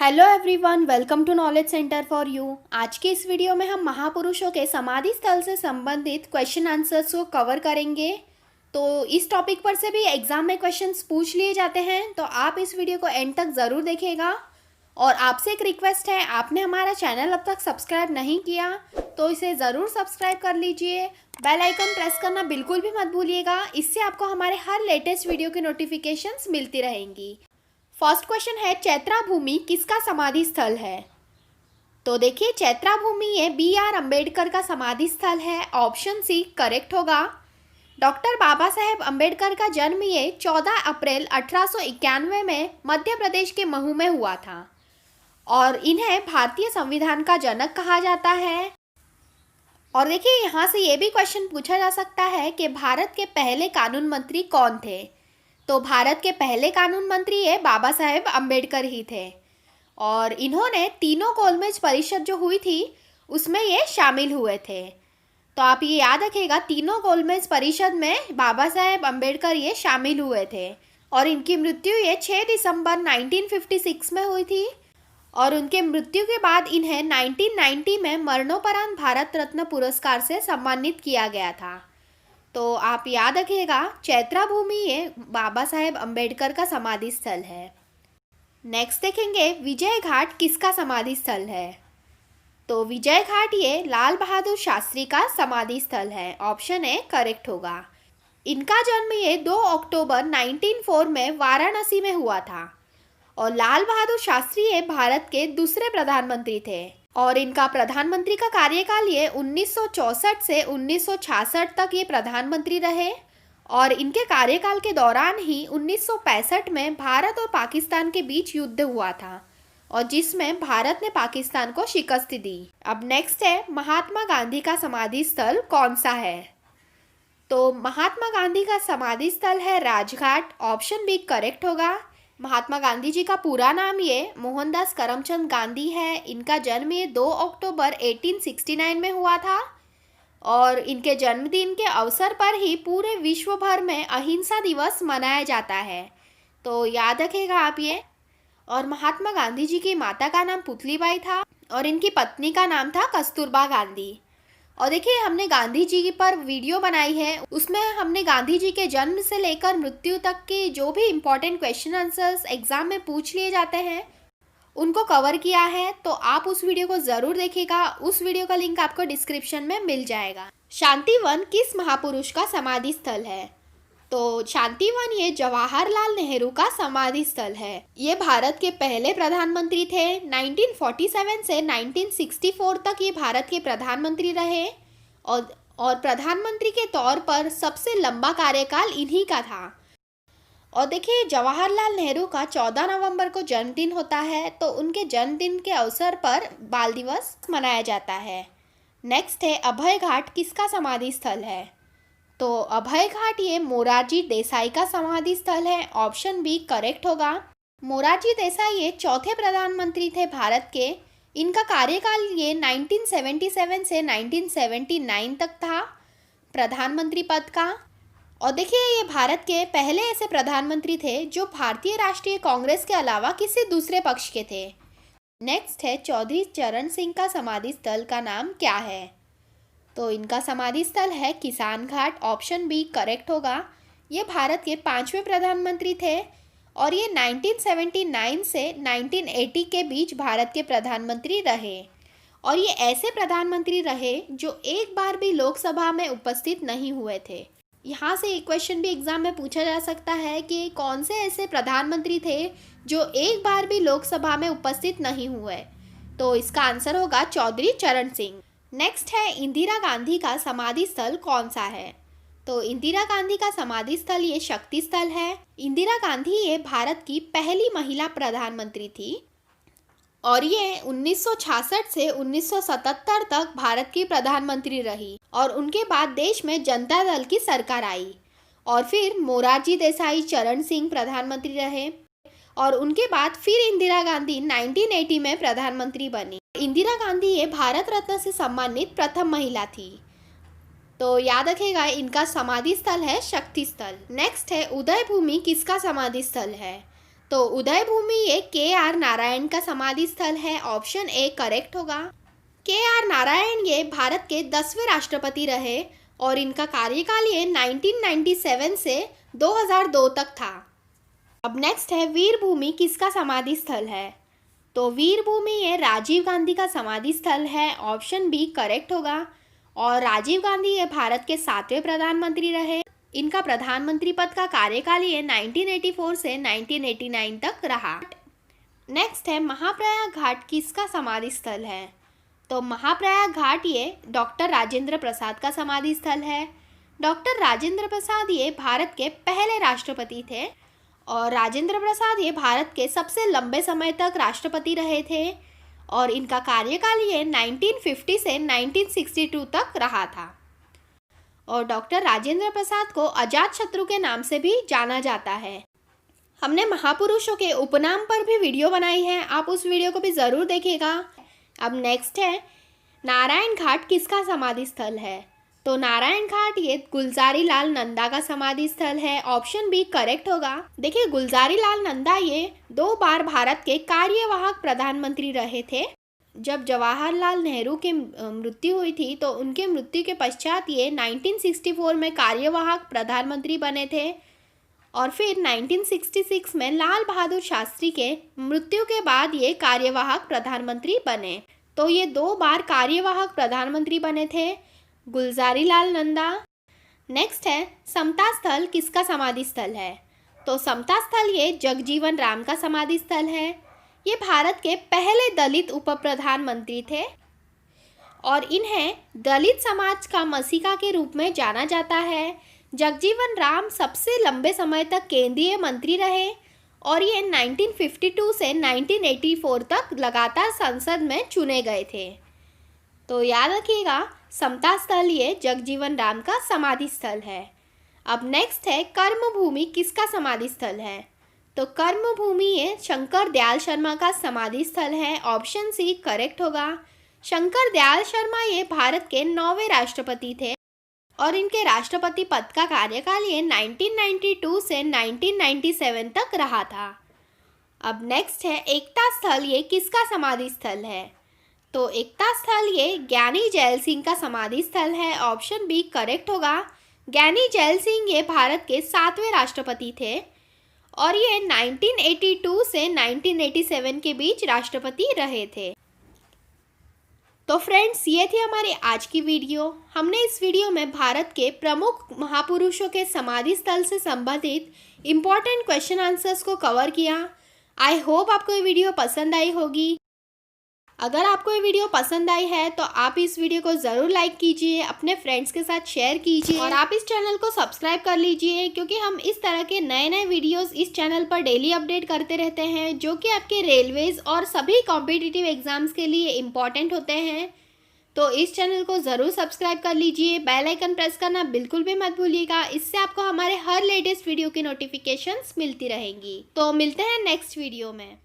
Hello everyone, welcome to knowledge centre for you. आज के इस वीडियो में हम महापुरुषों के समाधि स्थल से संबंधित क्वेश्चन आंसर्स को कवर करेंगे। तो इस टॉपिक पर से भी एग्जाम में क्वेश्चंस पूछ लिए जाते हैं, तो आप इस वीडियो को एंड तक ज़रूर देखिएगा। और आपसे एक रिक्वेस्ट है, आपने हमारा चैनल अब तक सब्सक्राइब नहीं किया तो इसे ज़रूर सब्सक्राइब कर लीजिए। बेल आइकन प्रेस करना बिल्कुल भी मत भूलिएगा, इससे आपको हमारे हर लेटेस्ट वीडियो की नोटिफिकेशंस मिलती रहेंगी। फर्स्ट क्वेश्चन है, चैत्रा भूमि किसका समाधि स्थल है? तो देखिए, चैत्रा भूमि ये BR अम्बेडकर का समाधि स्थल है। ऑप्शन सी करेक्ट होगा। डॉक्टर बाबा साहेब अम्बेडकर का जन्म ये 14 अप्रैल 1891 में मध्य प्रदेश के महू में हुआ था और इन्हें भारतीय संविधान का जनक कहा जाता है। और देखिए, यहाँ से ये भी क्वेश्चन पूछा जा सकता है कि भारत के पहले कानून मंत्री कौन थे? तो भारत के पहले कानून मंत्री ये बाबा साहेब अम्बेडकर ही थे और इन्होंने तीनों गोलमेज परिषद जो हुई थी उसमें ये शामिल हुए थे। तो आप ये याद रखिएगा, तीनों गोलमेज परिषद में बाबा साहेब अम्बेडकर ये शामिल हुए थे और इनकी मृत्यु ये 6 दिसंबर 1956 में हुई थी और उनके मृत्यु के बाद इन्हें 1990 में मरणोपरांत भारत रत्न पुरस्कार से सम्मानित किया गया था। तो आप याद रखिएगा, चैत्रा भूमि ये बाबा साहेब अम्बेडकर का समाधि स्थल है। नेक्स्ट देखेंगे, विजय घाट किसका समाधि स्थल है? तो विजय घाट ये लाल बहादुर शास्त्री का समाधि स्थल है। ऑप्शन ए करेक्ट होगा। इनका जन्म ये 2 अक्टूबर 1904 में वाराणसी में हुआ था और लाल बहादुर शास्त्री ये भारत के दूसरे प्रधानमंत्री थे और इनका प्रधानमंत्री का कार्यकाल ये 1964 से 1966 तक ये प्रधानमंत्री रहे और इनके कार्यकाल के दौरान ही 1965 में भारत और पाकिस्तान के बीच युद्ध हुआ था और जिसमें भारत ने पाकिस्तान को शिकस्त दी। अब नेक्स्ट है, महात्मा गांधी का समाधि स्थल कौन सा है? तो महात्मा गांधी का समाधि स्थल है राजघाट। ऑप्शन बी करेक्ट होगा। महात्मा गांधी जी का पूरा नाम ये मोहनदास करमचंद गांधी है। इनका जन्म ये 2 अक्टूबर 1869 में हुआ था और इनके जन्मदिन के अवसर पर ही पूरे विश्व भर में अहिंसा दिवस मनाया जाता है, तो याद रखिएगा आप ये। और महात्मा गांधी जी की माता का नाम पुतलीबाई था और इनकी पत्नी का नाम था कस्तूरबा गांधी। और देखिए, हमने गांधी जी पर वीडियो बनाई है, उसमें हमने गांधी जी के जन्म से लेकर मृत्यु तक के जो भी इम्पोर्टेंट क्वेश्चन आंसर्स एग्जाम में पूछ लिए जाते हैं उनको कवर किया है, तो आप उस वीडियो को ज़रूर देखिएगा। उस वीडियो का लिंक आपको डिस्क्रिप्शन में मिल जाएगा। शांतिवन किस महापुरुष का समाधि स्थल है? तो शांतिवन ये जवाहरलाल नेहरू का समाधि स्थल है। ये भारत के पहले प्रधानमंत्री थे। 1947 से 1964 तक ये भारत के प्रधानमंत्री रहे और प्रधानमंत्री के तौर पर सबसे लंबा कार्यकाल इन्हीं का था। और देखिए, जवाहरलाल नेहरू का 14 नवंबर को जन्मदिन होता है, तो उनके जन्मदिन के अवसर पर बाल दिवस मनाया जाता है। नेक्स्ट है, अभय घाट किसका समाधि स्थल है? तो अभय घाट ये मोरारजी देसाई का समाधि स्थल है। ऑप्शन बी करेक्ट होगा। मोरारजी देसाई ये चौथे प्रधानमंत्री थे भारत के। इनका कार्यकाल ये 1977 से 1979 तक था प्रधानमंत्री पद का। और देखिए, ये भारत के पहले ऐसे प्रधानमंत्री थे जो भारतीय राष्ट्रीय कांग्रेस के अलावा किसी दूसरे पक्ष के थे। नेक्स्ट है, चौधरी चरण सिंह का समाधि स्थल का नाम क्या है? तो इनका समाधि स्थल है किसान घाट। ऑप्शन बी करेक्ट होगा। ये भारत के 5वें प्रधानमंत्री थे और ये 1979 से 1980 के बीच भारत के प्रधानमंत्री रहे और ये ऐसे प्रधानमंत्री रहे जो एक बार भी लोकसभा में उपस्थित नहीं हुए थे। यहाँ से एक क्वेश्चन भी एग्जाम में पूछा जा सकता है कि कौन से ऐसे प्रधानमंत्री थे जो एक बार भी लोकसभा में उपस्थित नहीं हुए, तो इसका आंसर होगा चौधरी चरण सिंह। नेक्स्ट है, इंदिरा गांधी का समाधि स्थल कौन सा है? तो इंदिरा गांधी का समाधि स्थल ये शक्ति स्थल है। इंदिरा गांधी ये भारत की पहली महिला प्रधानमंत्री थी और ये 1966 से 1977 तक भारत की प्रधानमंत्री रही और उनके बाद देश में जनता दल की सरकार आई और फिर मोरारजी देसाई, चरण सिंह प्रधानमंत्री रहे और उनके बाद फिर इंदिरा गांधी 1980 में प्रधानमंत्री बनी। इंदिरा गांधी ये भारत रत्न से सम्मानित प्रथम महिला थी, तो याद रखेगा इनका समाधि स्थल है शक्ति स्थल। नेक्स्ट है, उदय भूमि किसका समाधि स्थल है? तो उदय भूमि ये KR नारायण का समाधि स्थल है। ऑप्शन ए करेक्ट होगा। KR नारायण ये भारत के 10वें राष्ट्रपति रहे और इनका कार्यकाल ये 1997 से 2002 तक था। अब नेक्स्ट है वीर भूमि किसका समाधि स्थल है। तो वीर भूमि ये राजीव गांधी का समाधि स्थल है। ऑप्शन बी करेक्ट होगा। और राजीव गांधी ये भारत के 7वें प्रधानमंत्री रहे। इनका प्रधानमंत्री पद का कार्यकाल ये 1984 से 1989 तक रहा। नेक्स्ट है महाप्रयाग घाट किसका समाधि स्थल है। तो महाप्रयाग घाट ये डॉक्टर राजेंद्र प्रसाद का समाधि स्थल है। डॉक्टर राजेंद्र प्रसाद ये भारत के पहले राष्ट्रपति थे और राजेंद्र प्रसाद ये भारत के सबसे लंबे समय तक राष्ट्रपति रहे थे और इनका कार्यकाल ये 1950 से 1962 तक रहा था। और डॉक्टर राजेंद्र प्रसाद को अजातशत्रु के नाम से भी जाना जाता है। हमने महापुरुषों के उपनाम पर भी वीडियो बनाई है, आप उस वीडियो को भी ज़रूर देखिएगा। अब नेक्स्ट है नारायण घाट किसका समाधि स्थल है। तो नारायण घाट ये गुलजारी लाल नंदा का समाधि स्थल है। ऑप्शन बी करेक्ट होगा। देखिए गुलजारी लाल नंदा ये 2 बार भारत के कार्यवाहक प्रधानमंत्री रहे थे। जब जवाहरलाल नेहरू की मृत्यु हुई थी तो उनके मृत्यु के पश्चात ये 1964 में कार्यवाहक प्रधानमंत्री बने थे और फिर 1966 में लाल बहादुर शास्त्री के मृत्यु के बाद ये कार्यवाहक प्रधानमंत्री बने। तो ये 2 बार कार्यवाहक प्रधानमंत्री बने थे गुलजारी लाल नंदा। नेक्स्ट है समता स्थल किसका समाधि स्थल है। तो समता स्थल ये जगजीवन राम का समाधि स्थल है। ये भारत के पहले दलित उप प्रधानमंत्री थे और इन्हें दलित समाज का मसीहा के रूप में जाना जाता है। जगजीवन राम सबसे लंबे समय तक केंद्रीय मंत्री रहे और ये 1952 से 1984 तक लगातार संसद में चुने गए थे। तो याद रखिएगा समता स्थल ये जगजीवन राम का समाधि स्थल है। अब नेक्स्ट है कर्मभूमि किसका समाधि स्थल है। तो कर्मभूमि ये शंकर दयाल शर्मा का समाधि स्थल है। ऑप्शन सी करेक्ट होगा। शंकर दयाल शर्मा ये भारत के 9वें राष्ट्रपति थे और इनके राष्ट्रपति पद का कार्यकाल ये 1992 से 1997 तक रहा था। अब नेक्स्ट है एकता स्थल ये किसका समाधि स्थल है। तो एकता स्थल ये ज्ञानी जैल सिंह का समाधि स्थल है। ऑप्शन बी करेक्ट होगा। ज्ञानी जैल सिंह ये भारत के 7वें राष्ट्रपति थे और ये 1982 से 1987 के बीच राष्ट्रपति रहे थे। तो फ्रेंड्स ये थी हमारी आज की वीडियो। हमने इस वीडियो में भारत के प्रमुख महापुरुषों के समाधि स्थल से संबंधित इम्पॉर्टेंट क्वेश्चन आंसर्स को कवर किया। आई होप आपको ये वीडियो पसंद आई होगी। अगर आपको ये वीडियो पसंद आई है तो आप इस वीडियो को ज़रूर लाइक कीजिए, अपने फ्रेंड्स के साथ शेयर कीजिए और आप इस चैनल को सब्सक्राइब कर लीजिए क्योंकि हम इस तरह के नए नए वीडियोस इस चैनल पर डेली अपडेट करते रहते हैं जो कि आपके रेलवेज़ और सभी कॉम्पिटिटिव एग्ज़ाम्स के लिए इम्पॉर्टेंट होते हैं। तो इस चैनल को ज़रूर सब्सक्राइब कर लीजिए, बेल आइकन प्रेस करना बिल्कुल भी मत भूलिएगा। इससे आपको हमारे हर लेटेस्ट वीडियो की नोटिफिकेशंस मिलती रहेंगी। तो मिलते हैं नेक्स्ट वीडियो में।